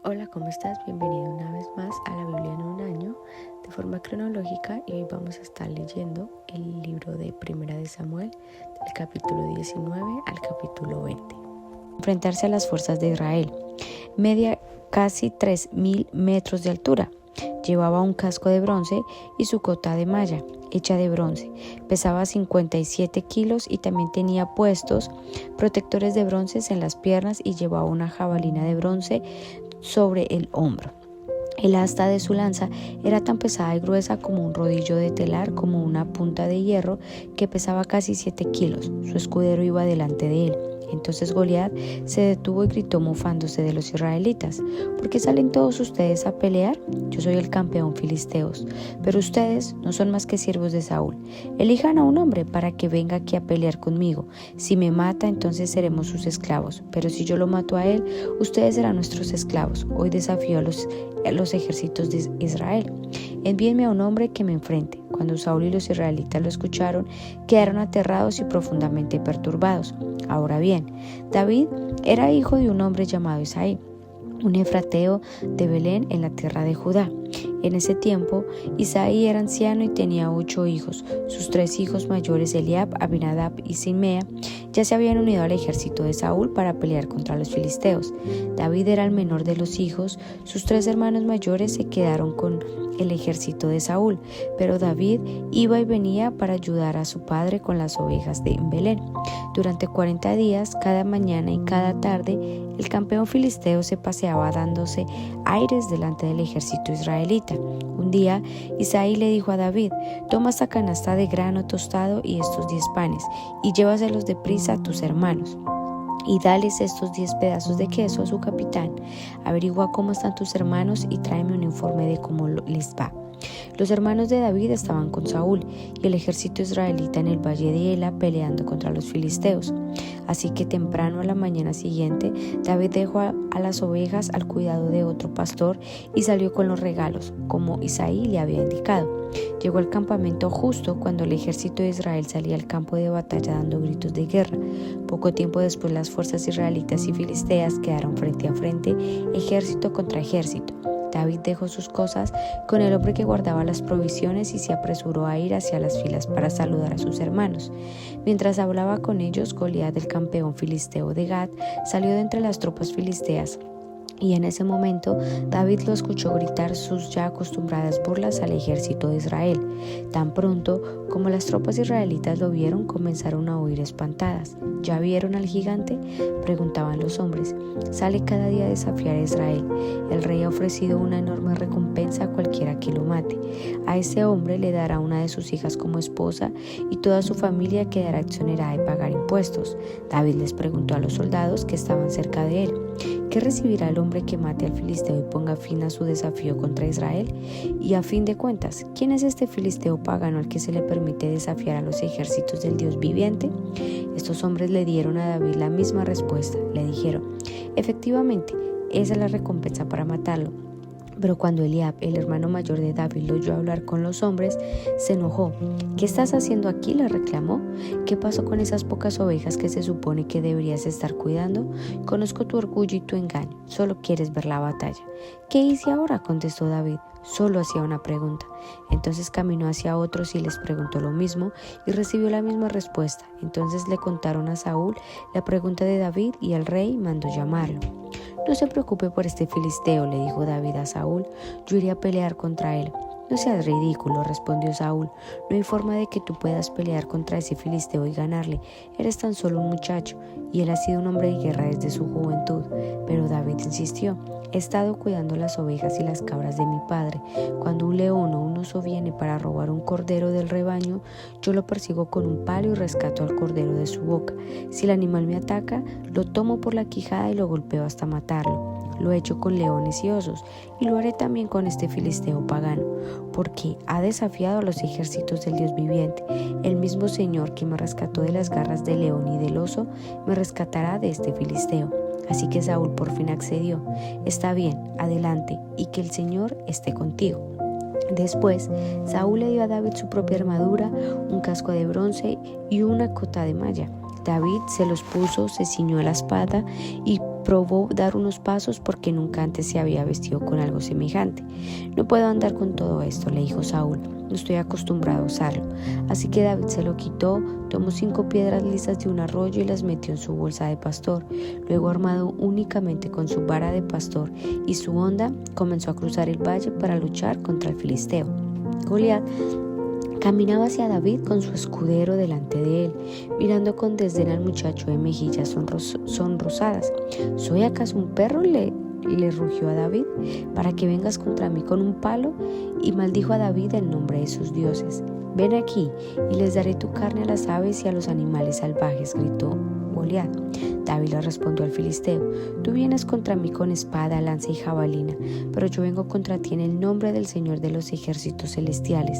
Hola, ¿cómo estás? Bienvenido una vez más a la Biblia en un año de forma cronológica y hoy vamos a estar leyendo el libro de Primera de Samuel del capítulo 19 al capítulo 20. Enfrentarse a las fuerzas de Israel. Media casi 3.000 metros de altura. Llevaba un casco de bronce y su cota de malla, hecha de bronce. Pesaba 57 kilos y también tenía puestos protectores de bronce en las piernas y llevaba una jabalina de bronce sobre el hombro. El asta de su lanza era tan pesada y gruesa como un rodillo de telar, como una punta de hierro que pesaba casi 7 kilos. Su escudero iba delante de él. Entonces Goliat se detuvo y gritó mofándose de los israelitas: ¿Por qué salen todos ustedes a pelear? Yo soy el campeón filisteos, pero ustedes no son más que siervos de Saúl. Elijan a un hombre para que venga aquí a pelear conmigo. Si me mata, entonces seremos sus esclavos, pero si yo lo mato a él, ustedes serán nuestros esclavos. Hoy desafío a los ejércitos de Israel. Envíenme a un hombre que me enfrente. Cuando Saúl y los israelitas lo escucharon, quedaron aterrados y profundamente perturbados. Ahora bien, David era hijo de un hombre llamado Isaí, un efrateo de Belén en la tierra de Judá. En ese tiempo, Isaí era anciano y tenía 8 hijos. Sus 3 hijos mayores, Eliab, Abinadab y Simea, ya se habían unido al ejército de Saúl para pelear contra los filisteos. David era el menor de los hijos. Sus 3 hermanos mayores se quedaron con el ejército de Saúl, pero David iba y venía para ayudar a su padre con las ovejas de Belén. Durante 40 días, cada mañana y cada tarde, el campeón filisteo se paseaba dándose aires delante del ejército israelita. Un día, Isaí le dijo a David: toma esta canasta de grano tostado y estos 10 panes, y llévaselos deprisa a tus hermanos. Y dales estos 10 pedazos de queso a su capitán. Averigua cómo están tus hermanos y tráeme un informe de cómo les va. Los hermanos de David estaban con Saúl y el ejército israelita en el valle de Ela peleando contra los filisteos. Así que temprano a la mañana siguiente, David dejó a las ovejas al cuidado de otro pastor y salió con los regalos, como Isaí le había indicado. Llegó al campamento justo cuando el ejército de Israel salía al campo de batalla dando gritos de guerra. Poco tiempo después, las fuerzas israelitas y filisteas quedaron frente a frente, ejército contra ejército. David dejó sus cosas con el hombre que guardaba las provisiones y se apresuró a ir hacia las filas para saludar a sus hermanos. Mientras hablaba con ellos, Goliat, el campeón filisteo de Gat, salió de entre las tropas filisteas. Y en ese momento David lo escuchó gritar sus ya acostumbradas burlas al ejército de Israel. Tan pronto como las tropas israelitas lo vieron, comenzaron a huir espantadas. ¿Ya vieron al gigante?, preguntaban los hombres. Sale cada día a desafiar a Israel. El rey ha ofrecido una enorme recompensa a cualquiera que lo mate. A ese hombre le dará una de sus hijas como esposa y toda su familia quedará exonerada de pagar impuestos. David les preguntó a los soldados que estaban cerca de él: ¿qué recibirá el hombre que mate al filisteo y ponga fin a su desafío contra Israel? Y a fin de cuentas, ¿quién es este filisteo pagano al que se le permite desafiar a los ejércitos del Dios viviente? Estos hombres le dieron a David la misma respuesta. Le dijeron: efectivamente, esa es la recompensa para matarlo. Pero cuando Eliab, el hermano mayor de David, lo oyó hablar con los hombres, se enojó. ¿Qué estás haciendo aquí?, le reclamó. ¿Qué pasó con esas pocas ovejas que se supone que deberías estar cuidando? Conozco tu orgullo y tu engaño. Solo quieres ver la batalla. ¿Qué hice ahora?, contestó David. Solo hacía una pregunta. Entonces caminó hacia otros y les preguntó lo mismo y recibió la misma respuesta. Entonces le contaron a Saúl la pregunta de David y el rey mandó llamarlo. No se preocupe por este filisteo, le dijo David a Saúl. Yo iré a pelear contra él. No seas ridículo, respondió Saúl. No hay forma de que tú puedas pelear contra ese filisteo y ganarle. Eres tan solo un muchacho y él ha sido un hombre de guerra desde su juventud. Pero David insistió: he estado cuidando las ovejas y las cabras de mi padre. Cuando un león o un oso viene para robar un cordero del rebaño, yo lo persigo con un palo y rescato al cordero de su boca. Si el animal me ataca, lo tomo por la quijada y lo golpeo hasta matarlo. Lo he hecho con leones y osos, y lo haré también con este filisteo pagano, porque ha desafiado a los ejércitos del Dios viviente. El mismo Señor que me rescató de las garras del león y del oso, me rescatará de este filisteo. Así que Saúl por fin accedió. Está bien, adelante, y que el Señor esté contigo. Después, Saúl le dio a David su propia armadura, un casco de bronce y una cota de malla. David se los puso, se ciñó la espada y probó dar unos pasos porque nunca antes se había vestido con algo semejante. No puedo andar con todo esto, le dijo Saúl. No estoy acostumbrado a usarlo. Así que David se lo quitó, tomó 5 piedras lisas de un arroyo y las metió en su bolsa de pastor. Luego, armado únicamente con su vara de pastor y su honda, comenzó a cruzar el valle para luchar contra el filisteo. Goliat caminaba hacia David con su escudero delante de él, mirando con desdén al muchacho de mejillas sonrosadas. ¿Soy acaso un perro?, le rugió a David, para que vengas contra mí con un palo, y maldijo a David en nombre de sus dioses. Ven aquí y les daré tu carne a las aves y a los animales salvajes, gritó Goliat. David le respondió al filisteo: tú vienes contra mí con espada, lanza y jabalina, pero yo vengo contra ti en el nombre del Señor de los ejércitos celestiales,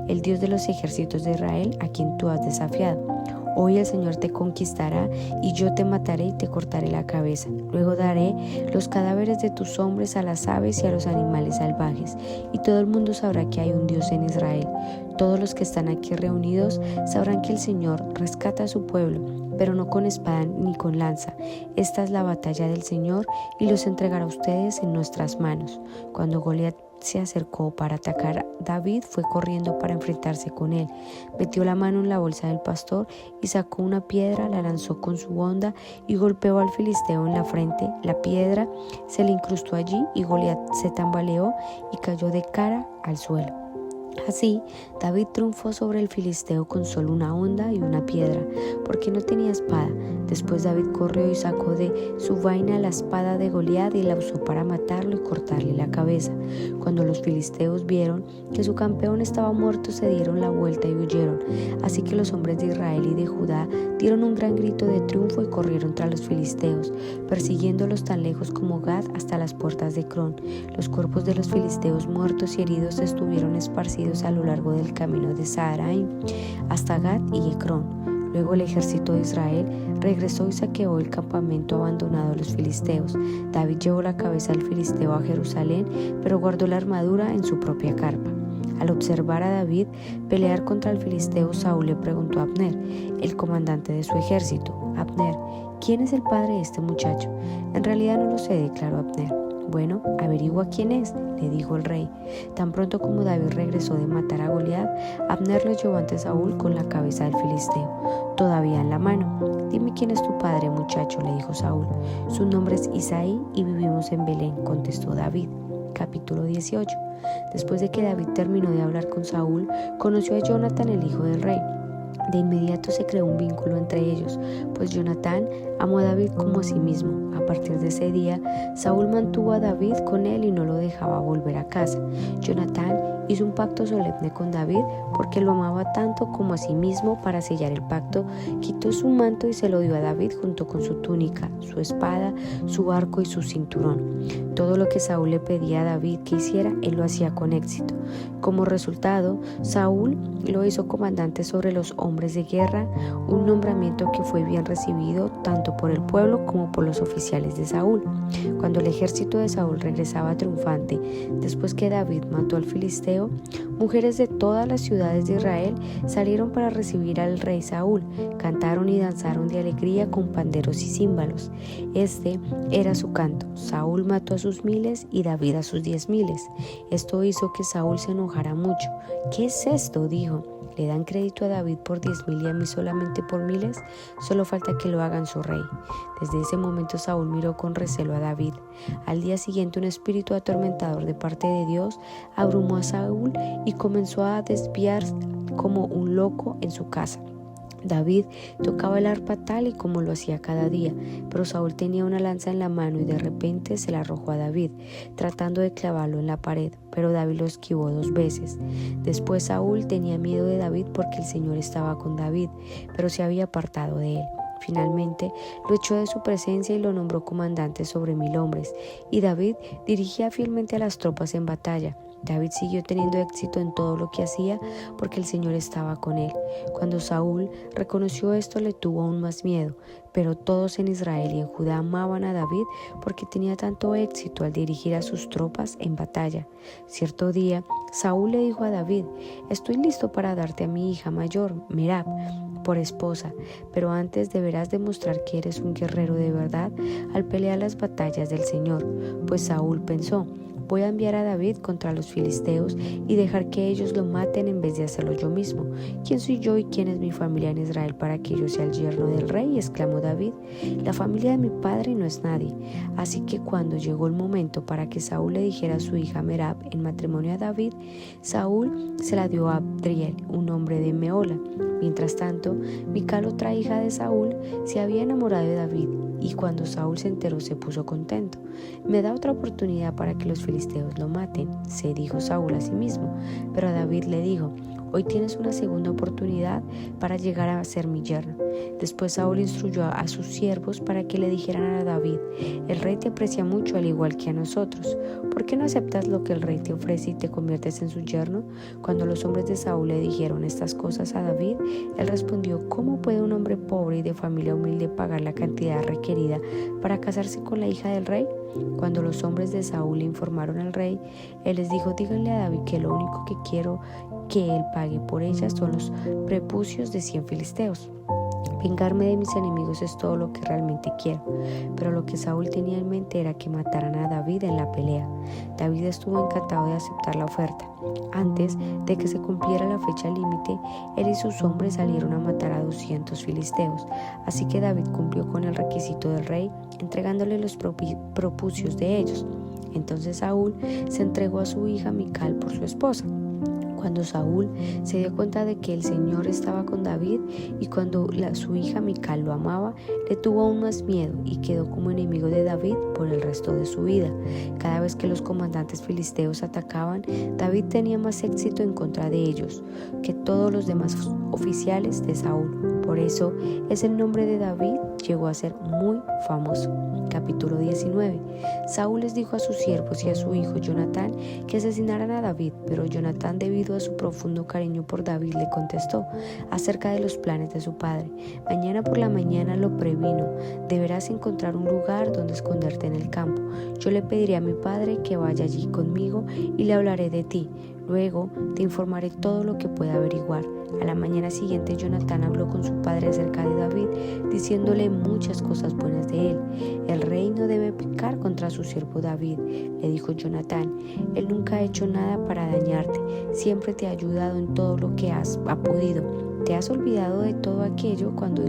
el Dios de los ejércitos de Israel, a quien tú has desafiado. Hoy el Señor te conquistará y yo te mataré y te cortaré la cabeza. Luego daré los cadáveres de tus hombres a las aves y a los animales salvajes, y todo el mundo sabrá que hay un Dios en Israel. Todos los que están aquí reunidos sabrán que el Señor rescata a su pueblo, pero no con espada ni con lanza. Esta es la batalla del Señor y los entregará a ustedes en nuestras manos. Cuando Goliat se acercó para atacar a David, fue corriendo para enfrentarse con él. Metió la mano en la bolsa del pastor y sacó una piedra, la lanzó con su honda y golpeó al filisteo en la frente. La piedra se le incrustó allí y Goliat se tambaleó y cayó de cara al suelo. Así, David triunfó sobre el filisteo con solo una honda y una piedra, porque no tenía espada. Después David corrió y sacó de su vaina la espada de Goliat y la usó para matarlo y cortarle la cabeza. Cuando los filisteos vieron que su campeón estaba muerto, se dieron la vuelta y huyeron. Así que los hombres de Israel y de Judá dieron un gran grito de triunfo y corrieron tras los filisteos, persiguiéndolos tan lejos como Gad hasta las puertas de Crón. Los cuerpos de los filisteos muertos y heridos estuvieron esparcidos a lo largo del camino de Saharaim hasta Gad y Ecrón. Luego el ejército de Israel regresó y saqueó el campamento abandonado de los filisteos. David llevó la cabeza del filisteo a Jerusalén, pero guardó la armadura en su propia carpa. Al observar a David pelear contra el filisteo, Saúl le preguntó a Abner, el comandante de su ejército: Abner, ¿quién es el padre de este muchacho? En realidad no lo sé, declaró Abner. Bueno, averigua quién es, le dijo el rey. Tan pronto como David regresó de matar a Goliat, Abner lo llevó ante Saúl con la cabeza del filisteo todavía en la mano. Dime quién es tu padre, muchacho, le dijo Saúl. Su nombre es Isaí y vivimos en Belén, contestó David. Capítulo 18. Después de que David terminó de hablar con Saúl, conoció a Jonatán, el hijo del rey. De inmediato se creó un vínculo entre ellos, pues Jonatán amó a David como a sí mismo. A partir de ese día, Saúl mantuvo a David con él y no lo dejaba volver a casa. Jonatán hizo un pacto solemne con David porque lo amaba tanto como a sí mismo. Para sellar el pacto, quitó su manto y se lo dio a David junto con su túnica, su espada, su arco y su cinturón. Todo lo que Saúl le pedía a David que hiciera, él lo hacía con éxito. Como resultado, Saúl lo hizo comandante sobre los hombres de guerra, un nombramiento que fue bien recibido tanto por el pueblo como por los oficiales de Saúl. Cuando el ejército de Saúl regresaba triunfante después que David mató al filisteo, mujeres de todas las ciudades de Israel salieron para recibir al rey Saúl. Cantaron y danzaron de alegría con panderos y címbalos. Este era su canto: Saúl mató a sus miles y David a sus 10,000. Esto hizo que Saúl se enojara mucho. ¿Qué es esto?, dijo. ¿Le dan crédito a David por 10,000 y a mí solamente por miles? Solo falta que lo hagan su rey. Desde ese momento Saúl miró con recelo a David. Al día siguiente, un espíritu atormentador de parte de Dios abrumó a Saúl y comenzó a desviar como un loco en su casa. David tocaba el arpa tal y como lo hacía cada día, pero Saúl tenía una lanza en la mano y de repente se la arrojó a David, tratando de clavarlo en la pared, pero David lo esquivó 2 veces. Después Saúl tenía miedo de David porque el Señor estaba con David, pero se había apartado de él. Finalmente lo echó de su presencia y lo nombró comandante sobre 1,000 hombres, y David dirigía fielmente a las tropas en batalla. David siguió teniendo éxito en todo lo que hacía porque el Señor estaba con él. Cuando Saúl reconoció esto, le tuvo aún más miedo, pero todos en Israel y en Judá amaban a David porque tenía tanto éxito al dirigir a sus tropas en batalla. Cierto día, Saúl le dijo a David: «Estoy listo para darte a mi hija mayor, Merab, por esposa, pero antes deberás demostrar que eres un guerrero de verdad al pelear las batallas del Señor». Pues Saúl pensó: «Voy a enviar a David contra los filisteos y dejar que ellos lo maten en vez de hacerlo yo mismo. ¿Quién soy yo y quién es mi familia en Israel para que yo sea el yerno del rey?», exclamó David. «La familia de mi padre no es nadie». Así que cuando llegó el momento para que Saúl le dijera a su hija Merab en matrimonio a David, Saúl se la dio a Adriel, un hombre de Meola. Mientras tanto, Mical, otra hija de Saúl, se había enamorado de David, y cuando Saúl se enteró se puso contento. «Me da otra oportunidad para que los filisteos lo maten», se dijo Saúl a sí mismo. Pero David le dijo: «Hoy tienes una segunda oportunidad para llegar a ser mi yerno». Después Saúl instruyó a sus siervos para que le dijeran a David: «El rey te aprecia mucho al igual que a nosotros. ¿Por qué no aceptas lo que el rey te ofrece y te conviertes en su yerno?». Cuando los hombres de Saúl le dijeron estas cosas a David, él respondió: «¿Cómo puede un hombre pobre y de familia humilde pagar la cantidad requerida para casarse con la hija del rey?». Cuando los hombres de Saúl le informaron al rey, él les dijo: «Díganle a David que lo único que quiero que él pague por ella son los prepucios de 100 filisteos. Vengarme de mis enemigos es todo lo que realmente quiero». Pero lo que Saúl tenía en mente era que mataran a David en la pelea. David estuvo encantado de aceptar la oferta. Antes de que se cumpliera la fecha límite, él y sus hombres salieron a matar a 200 filisteos. Así que David cumplió con el requisito del rey, entregándole los prepucios de ellos. Entonces Saúl se entregó a su hija Mical por su esposa. Cuando Saúl se dio cuenta de que el Señor estaba con David y cuando su hija Mical lo amaba, le tuvo aún más miedo y quedó como enemigo de David por el resto de su vida. Cada vez que los comandantes filisteos atacaban, David tenía más éxito en contra de ellos que todos los demás oficiales de Saúl. Por eso el nombre de David llegó a ser muy famoso. Capítulo 19. Saúl les dijo a sus siervos y a su hijo Jonatán que asesinaran a David, pero Jonatán, debido a su profundo cariño por David, le contestó acerca de los planes de su padre: «Mañana por la mañana lo previno, deberás encontrar un lugar donde esconderte en el campo. Yo le pediré a mi padre que vaya allí conmigo y le hablaré de ti. Luego te informaré todo lo que pueda averiguar». A la mañana siguiente, Jonatán habló con su padre acerca de David, diciéndole muchas cosas buenas de él. «El rey no debe pecar contra su siervo David», le dijo Jonatán. «Él nunca ha hecho nada para dañarte, siempre te ha ayudado en todo lo que ha podido. ¿Te has olvidado de todo aquello cuando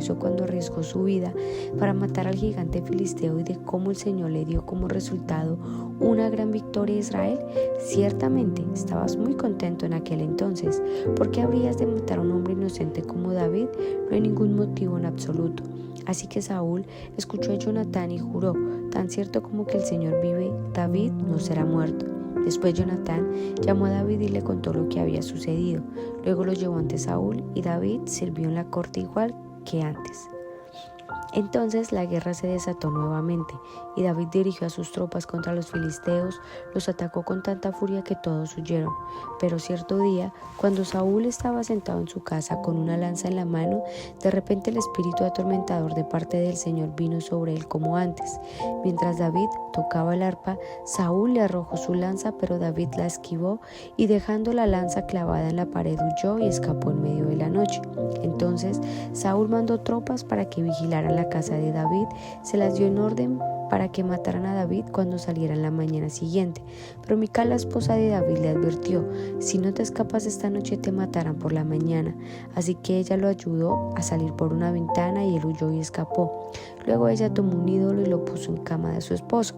arriesgó su vida para matar al gigante filisteo y de cómo el Señor le dio como resultado una gran victoria a Israel? Ciertamente estabas muy contento en aquel entonces. ¿Por qué habrías de matar a un hombre inocente como David? No hay ningún motivo en absoluto». Así que Saúl escuchó a Jonatán y juró: «Tan cierto como que el Señor vive, David no será muerto». Después Jonatán llamó a David y le contó lo que había sucedido. Luego lo llevó ante Saúl y David sirvió en la corte igual que antes. Entonces la guerra se desató nuevamente y David dirigió a sus tropas contra los filisteos, los atacó con tanta furia que todos huyeron. Pero cierto día, cuando Saúl estaba sentado en su casa con una lanza en la mano, de repente el espíritu atormentador de parte del Señor vino sobre él como antes. Mientras David tocaba el arpa, Saúl le arrojó su lanza, pero David la esquivó y dejando la lanza clavada en la pared huyó y escapó en medio de la noche. Entonces Saúl mandó tropas para que vigilaran la casa de David, se las dio en orden para que mataran a David cuando salieran la mañana siguiente. Pero Mical, la esposa de David, le advirtió: «Si no te escapas esta noche te matarán por la mañana». Así que ella lo ayudó a salir por una ventana y él huyó y escapó. Luego ella tomó un ídolo y lo puso en cama de su esposo.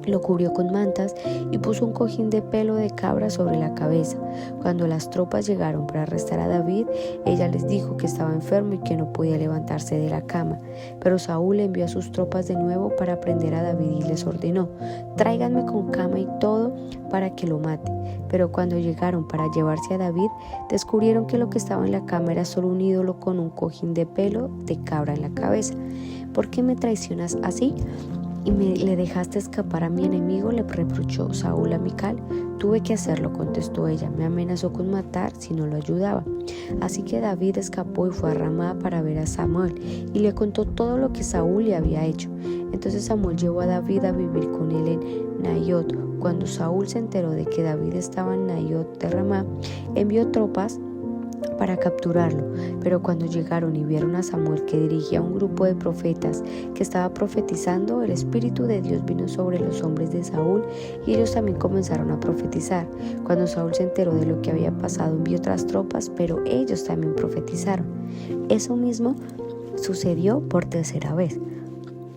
Lo cubrió con mantas y puso un cojín de pelo de cabra sobre la cabeza. Cuando las tropas llegaron para arrestar a David, ella les dijo que estaba enfermo y que no podía levantarse de la cama. Pero Saúl envió a sus tropas de nuevo para prender a David y les ordenó: «Tráiganme con cama y todo para que lo mate». Pero cuando llegaron para llevarse a David, descubrieron que lo que estaba en la cama era solo un ídolo con un cojín de pelo de cabra en la cabeza. «¿Por qué me traicionas así?», y le dejaste escapar a mi enemigo, le reprochó Saúl a Mical. Tuve que hacerlo, contestó ella, me amenazó con matar si no lo ayudaba. Así que David escapó y fue a Ramá para ver a Samuel y le contó todo lo que Saúl le había hecho. Entonces Samuel llevó a David a vivir con él en Naiot. Cuando Saúl se enteró de que David estaba en Naiot de Ramá, envió tropas para capturarlo, pero cuando llegaron y vieron a Samuel que dirigía un grupo de profetas que estaba profetizando, el Espíritu de Dios vino sobre los hombres de Saúl y ellos también comenzaron a profetizar. Cuando Saúl se enteró de lo que había pasado, envió otras tropas, pero ellos también profetizaron. Eso mismo sucedió por tercera vez.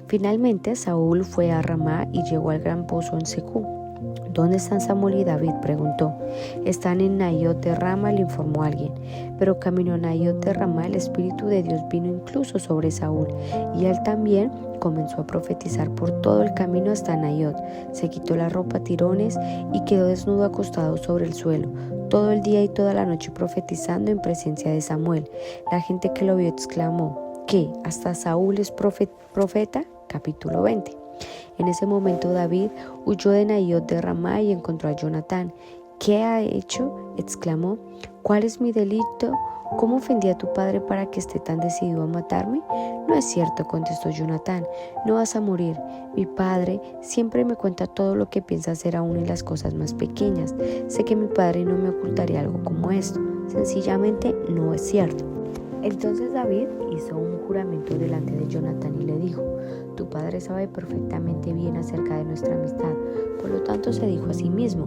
Finalmente Saúl fue a Ramá y llegó al gran pozo en Secú. ¿Dónde están Samuel y David?, preguntó. Están en Naiot de Ramá, le informó alguien. Pero camino a Naiot de Ramá, el Espíritu de Dios vino incluso sobre Saúl, y él también comenzó a profetizar por todo el camino hasta Naiot. Se quitó la ropa a tirones y quedó desnudo acostado sobre el suelo, todo el día y toda la noche profetizando en presencia de Samuel. La gente que lo vio exclamó: ¿qué? ¿Hasta Saúl es profeta? Capítulo 20. En ese momento David huyó de Naiot de Ramá y encontró a Jonatán. ¿Qué ha hecho?, exclamó. ¿Cuál es mi delito? ¿Cómo ofendí a tu padre para que esté tan decidido a matarme? No es cierto, contestó Jonatán. No vas a morir. Mi padre siempre me cuenta todo lo que piensa hacer aún en las cosas más pequeñas. Sé que mi padre no me ocultaría algo como esto. Sencillamente no es cierto. Entonces David hizo un juramento delante de Jonatán y le dijo: tu padre sabe perfectamente bien acerca de nuestra amistad, por lo tanto se dijo a sí mismo: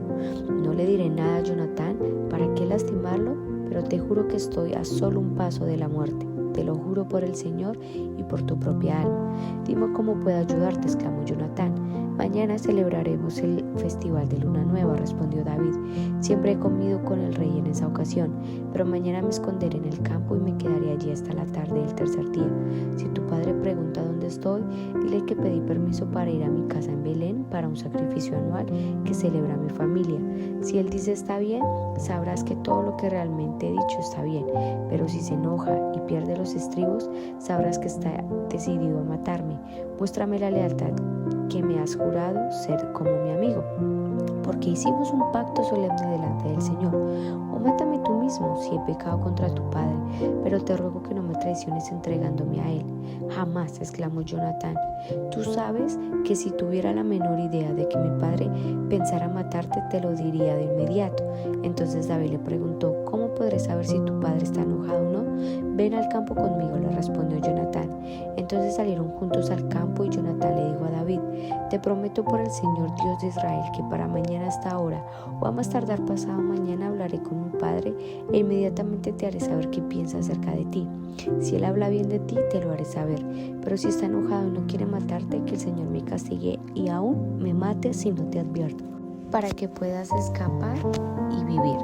no le diré nada a Jonatán, ¿para qué lastimarlo? Pero te juro que estoy a solo un paso de la muerte. Te lo juro por el Señor y por tu propia alma. Dime cómo puedo ayudarte, exclamó Jonatán. Mañana celebraremos el festival de Luna Nueva, respondió David. Siempre he comido con el rey en esa ocasión, pero mañana me esconderé en el campo y me quedaré allí hasta la tarde del tercer día. Si tu padre pregunta dónde estoy, dile que pedí permiso para ir a mi casa en Belén para un sacrificio anual que celebra mi familia. Si él dice está bien, sabrás que todo lo que realmente he dicho está bien, pero si se enoja y pierde los estribos, sabrás que está decidido a matarme. Muéstrame la lealtad que me has jurado ser como mi amigo, porque hicimos un pacto solemne delante del Señor. O mátame tú mismo si he pecado contra tu padre, pero te ruego que no me traiciones entregándome a él. Jamás, exclamó Jonatán. Tú sabes que si tuviera la menor idea de que mi padre pensara matarte, te lo diría de inmediato. Entonces David le preguntó: ¿cómo podré saber si tu padre está enojado o no? Ven al campo conmigo, le respondió Jonatán. Entonces salieron juntos al campo y Jonatán le dijo a David: te prometo por el Señor Dios de Israel que para mañana a esta hora o a más tardar pasado mañana hablaré con mi padre e inmediatamente te haré saber qué piensa acerca de ti. Si él habla bien de ti, te lo haré saber, pero si está enojado y no quiere matarte, que el Señor me castigue y aún me mate si no te advierto, para que puedas escapar y vivir.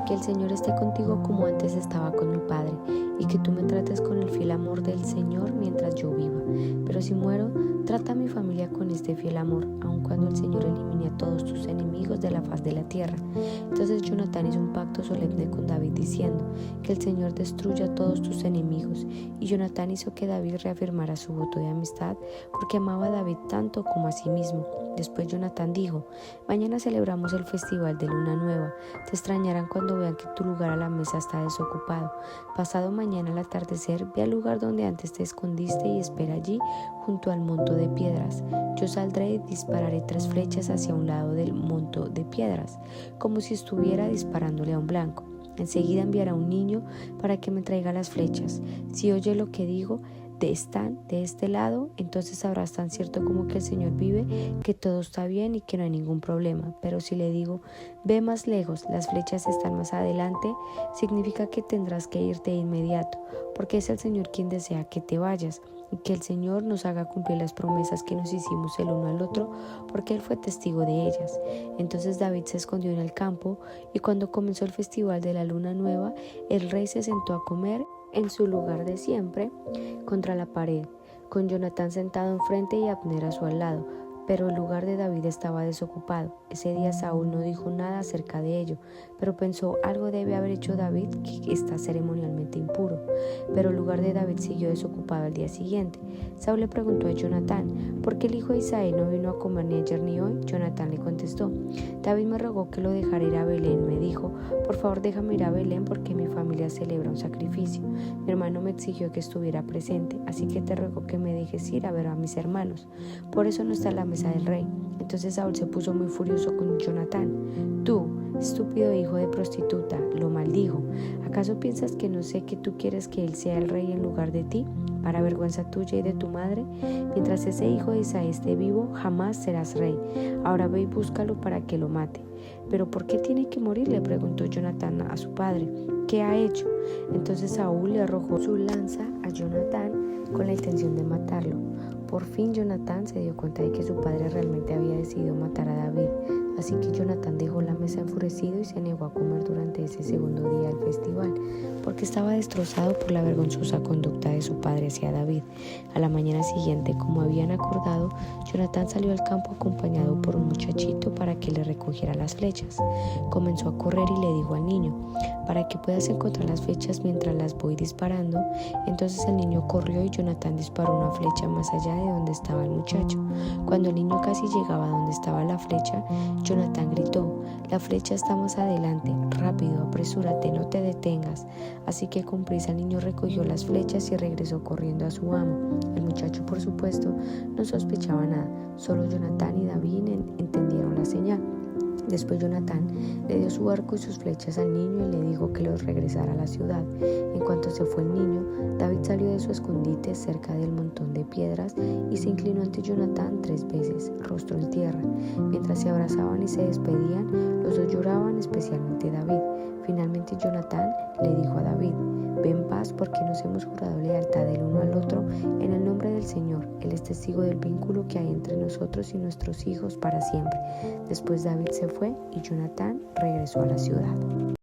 Que el Señor esté contigo como antes estaba con mi padre, y que tú me trates con el fiel amor del Señor mientras yo viva. Pero si muero, trata a mi familia con este fiel amor, aun cuando el Señor elimine a todos tus enemigos de la faz de la tierra. Entonces Jonatán hizo un pacto solemne con David diciendo: que el Señor destruya a todos tus enemigos. Y Jonatán hizo que David reafirmara su voto de amistad, porque amaba a David tanto como a sí mismo. Después Jonatán dijo: mañana celebramos el festival de Luna Nueva. Te extrañarán cuando vean que tu lugar a la mesa está desocupado. Pasado mañana al atardecer, ve al lugar donde antes te escondiste y espera allí junto al monto de piedras. Yo saldré y dispararé 3 flechas hacia un lado del monto de piedras, como si estuviera disparándole a un blanco. Enseguida enviará un niño para que me traiga las flechas. Si oye lo que digo, están de este lado, entonces sabrás tan cierto como que el Señor vive, que todo está bien y que no hay ningún problema. Pero si le digo: ve más lejos, las flechas están más adelante, significa que tendrás que irte de inmediato, porque es el Señor quien desea que te vayas, y que el Señor nos haga cumplir las promesas que nos hicimos el uno al otro, porque Él fue testigo de ellas. Entonces David se escondió en el campo, y cuando comenzó el festival de la Luna Nueva, el rey se sentó a comer en su lugar de siempre, contra la pared, con Jonatán sentado enfrente y Abner a su lado. pero el lugar de David estaba desocupado. Ese día Saúl no dijo nada acerca de ello, pero pensó: algo debe haber hecho David que está ceremonialmente impuro. Pero el lugar de David siguió desocupado al día siguiente. Saúl le preguntó a Jonatán: ¿por qué el hijo de Isaí no vino a comer ni ayer ni hoy? Jonatán le contestó: David me rogó que lo dejara ir a Belén. Me dijo: por favor, déjame ir a Belén porque mi familia celebra un sacrificio. Mi hermano me exigió que estuviera presente, así que te ruego que me dejes ir a ver a mis hermanos. Por eso no está en la mesa del rey. Entonces Saúl se puso muy furioso con Jonatán. Tú, estúpido hijo de prostituta, lo maldijo. ¿Acaso piensas que no sé que tú quieres que él sea el rey en lugar de ti? Para vergüenza tuya y de tu madre, mientras ese hijo de Isaí esté vivo, jamás serás rey. Ahora ve y búscalo para que lo mate. ¿Pero por qué tiene que morir?, le preguntó Jonatán a su padre. ¿Qué ha hecho? Entonces Saúl le arrojó su lanza a Jonatán con la intención de matarlo. Por fin Jonatán se dio cuenta de que su padre realmente había decidido matar a David, así que Jonatán dejó la mesa enfurecido y se negó a comer durante ese segundo día del festival, porque estaba destrozado por la vergonzosa conducta de su padre hacia David. A la mañana siguiente, como habían acordado, Jonatán salió al campo acompañado por un muchachito para que le recogiera las flechas. Comenzó a correr y le dijo al niño: para que puedas encontrar las flechas mientras las voy disparando. Entonces el niño corrió y Jonatán disparó una flecha más allá de donde estaba el muchacho. Cuando el niño casi llegaba a donde estaba la flecha, Jonatán gritó: la flecha está más adelante, rápido, apresúrate, no te detengas. Así que con prisa el niño recogió las flechas y regresó corriendo a su amo. El muchacho, por supuesto, no sospechaba nada, solo Jonatán y David entendieron la señal. Después Jonatán le dio su arco y sus flechas al niño y le dijo que los regresara a la ciudad. En cuanto se fue el niño, David salió de su escondite cerca del montón de piedras y se inclinó ante Jonatán 3 veces, rostro en tierra. Mientras se abrazaban y se despedían, los dos lloraban, especialmente David. Finalmente Jonatán le dijo a David: ve en paz, porque nos hemos jurado lealtad el uno al otro en el nombre del Señor. Él es testigo del vínculo que hay entre nosotros y nuestros hijos para siempre. Después David se fue y Jonatán regresó a la ciudad.